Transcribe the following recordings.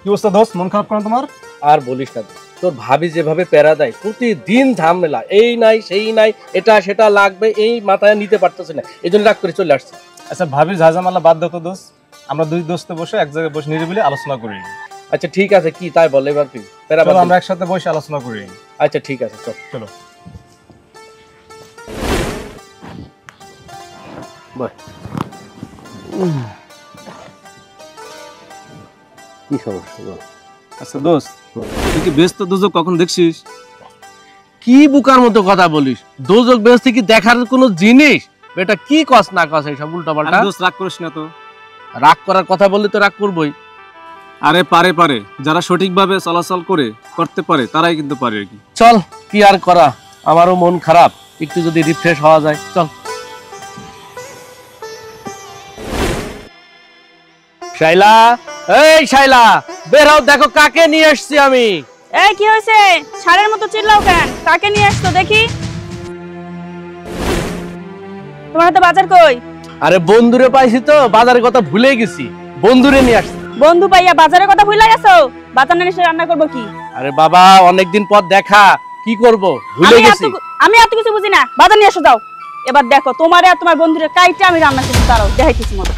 কি অবস্থা দোস্ত, মন খারাপ কেন তোমার? আর বলিস না, তোর ভাবি যেভাবে প্যারা দেয়, প্রতিদিন ঝামেলা, এই নাই সেই নাই, এটা সেটা লাগবে, এই মাথায় নিতে পারতেছে না, এই জন্য রাগ করে চলে আসছে। আচ্ছা ভাবির ঝামেলা বাদ দাও তো দোস্ত, আমরা দুই দোস্তে বসে এক জায়গায় বসে নিরিবিলি আলোচনা করি। আচ্ছা ঠিক আছে, কি তাই বল এবার তুই প্যারা চলো আমরা একসাথে বসে আলোচনা করি। আচ্ছা ঠিক আছে, চল চলো। বাই। কি সমস্যা বল? আচ্ছা দোস্ত, তুই কি ব্যস্ত দোজক কখন দেখছিস? কি বুকার মতো কথা বলিস? দোজক বেহেশত কি দেখার কোনো জিনিস? এটা কি কস না কস এইসব উল্টা পাল্টা? দোস্ত রাগ করিস না তো। রাগ করার কথা বললে তো রাগ করবই। আরে পারে যারা সঠিকভাবে চলাচল করতে পারে তারাই কিন্তু পারে আর কি। চল, কি আর করা, আমারও মন খারাপ, একটু যদি রিফ্রেশ হওয়া যায় চল। শাইলা, এই শাইলা, বের হও, দেখো কাকে নিয়ে আসছি আমি। এই কি হয়েছে? ষাঁড়ের মতো চিল্লাও কেন? কাকে নিয়ে আসছো দেখি? তোমার হাতে বাজার কই? আরে বন্ধুরে পাইছি তো, বাজারের কথা ভুলে গেছি, বন্ধুরে নিয়ে আসছি। বন্ধু পাইয়া বাজারের কথা ভুলে গেছো? বাজার না এসে রান্না করবো কি? আরে বাবা, অনেকদিন পর দেখা, কি করব, ভুলে গেছি। আমি এত কিছু বুঝি না, বাজার নিয়ে এসে যাও। এবার দেখো তোমারে আর তোমার বন্ধুরে কাইটা আমি রান্না করবো, তারাও দেখাইতেছি মতো।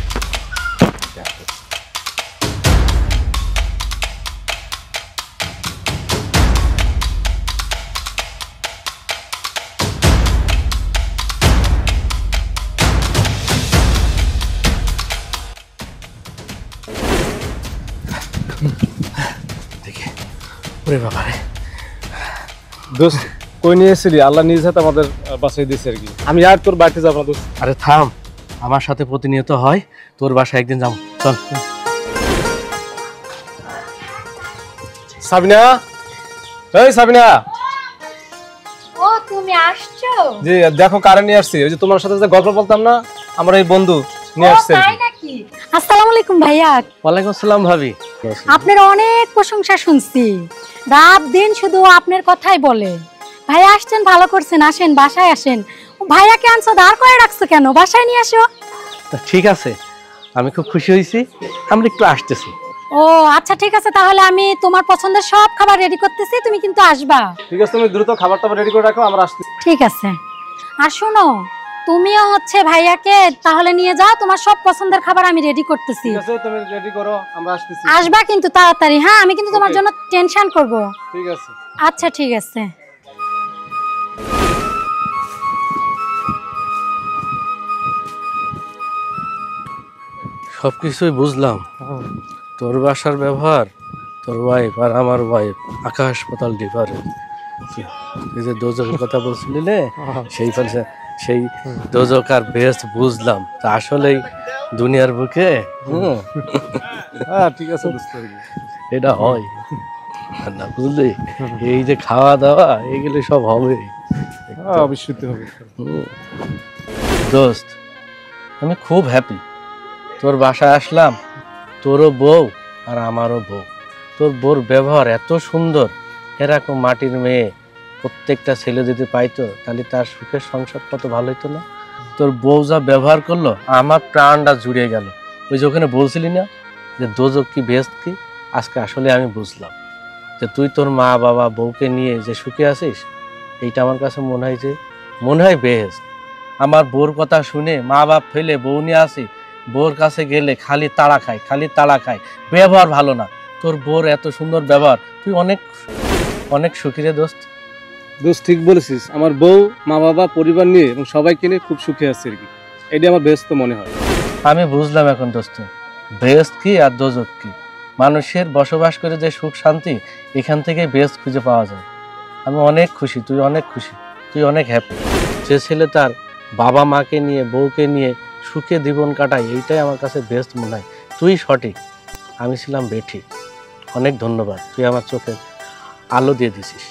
ওরে বাবা রে। দোস্ত কই নিয়ে এসেছিলি? আল্লাহ নিজ হাতে আমাদের বাঁচিয়ে দিয়েছে আর কি। আমি আর তোর বাড়িতে যাবো না দোস্ত। আরে থাম, আমার সাথে প্রতিনিয়ত হয়, তোর বাসায় একদিন যাবো, চল। সাবিনা, এই সাবিনা। ও তুমি আসছো? জি দেখো কারে নিয়ে আসছি। ওই যে তোমার সাথে যে গল্প বলতাম না, আমার এই বন্ধু নিয়ে আসছে। তাই নাকি? আসসালামু আলাইকুম ভাইয়া। ওয়ালাইকুম আসসালাম ভাবি। আপনার অনেক প্রশংসা শুনছি, রাত দিন শুধু আপনার কথাই বলে। ভাইয়া আসছেন, ভালো করছেন, আসেন বাসায় আসেন। ভাইয়াকে আনছো, দাঁড় করে রাখছো কেন? বাসায় নিয়ে আসো। ঠিক আছে, আমি খুব খুশি হয়েছি, আমরা একটু আসতেছি। ও আচ্ছা ঠিক আছে, তাহলে আমি তোমার পছন্দের সব খাবার রেডি করতেছি, তুমি কিন্তু আসবা। ঠিক আছে, তুমি দ্রুত খাবারটা রেডি করে রাখো, আমরা আসছি। ঠিক আছে। আর শোনো, তুমিও হচ্ছে ভাইয়াকে তাহলে নিয়ে যাও, তোমার সব পছন্দের খাবার আমি রেডি করতেছি। ঠিক আছে, তুমি রেডি করো, আমরা আসতেছি। আসবা কিন্তু তাড়াতাড়ি, হ্যাঁ? আমি কিন্তু তোমার জন্য টেনশন করব। ঠিক আছে। আচ্ছা ঠিক আছে। সবকিছুই বুঝলাম, তোর বাসার ব্যবহার, তোর ওয়াইফ আর আমার ওয়াইফ আকাশ পাতাল ডিফারেন্ট। এই যে দোজকের কথা বলছিলি রে, সেই দোজক আর বেস্ট বুঝলাম, তা আসলেই দুনিয়ার বুকে হ্যাঁ ঠিক আছে দোস্ত, এটা হয় না, বুঝলি? এই যে খাওয়া দাওয়া এগুলো সব হবে, অবশ্যই হবে। দোস্ত আমি খুব হ্যাপি, তোর বাসায় আসলাম, তোরও বউ আর আমারও বউ। তোর বউর ব্যবহার এত সুন্দর, এরকম মাটির মেয়ে প্রত্যেকটা ছেলে যদি পাইতো তাহলে তার সুখের সংসার কত ভালো হইতো না? তোর বউ যা ব্যবহার করলো, আমার প্রাণটা জুড়িয়ে গেল। ওই যে ওখানে বলছিলি না যে দোজক কি বেস্ট কি, আজকে আসলে আমি বুঝলাম যে তুই তোর মা বাবা বউকে নিয়ে যে সুখে আছিস, এইটা আমার কাছে মনে হয় বেস্ট। আমার বউর কথা শুনে মা বাপ ফেলে বউ নিয়ে আসি, বউর কাছে গেলে খালি তাড়া খায়, ব্যবহার ভালো না। তোর বউর এত সুন্দর ব্যবহার, তুই অনেক সুখী রে দোস্ত। দোস্ত ঠিক বলেছিস, আমার বউ মা বাবা পরিবার নিয়ে এবং সবাইকে নিয়ে খুব সুখে আছে আর কি। এটা আমার বেস্ট মনে হয়। আমি বুঝলাম এখন দোস্ত, বেস্ট কি আর দোজক কি। মানুষের বসবাস করে যে সুখ শান্তি, এখান থেকে বেস্ট খুঁজে পাওয়া যায়। আমি অনেক খুশি, তুই অনেক খুশি, তুই অনেক হ্যাপি। যে ছেলে তার বাবা মাকে নিয়ে বউকে নিয়ে সুখে জীবন কাটায়, এইটাই আমার কাছে বেস্ট মনে হয়। তুই সঠিক, আমি ছিলাম বেঠিক। অনেক ধন্যবাদ, তুই আমার চোখে আলো দিয়ে দিছিস।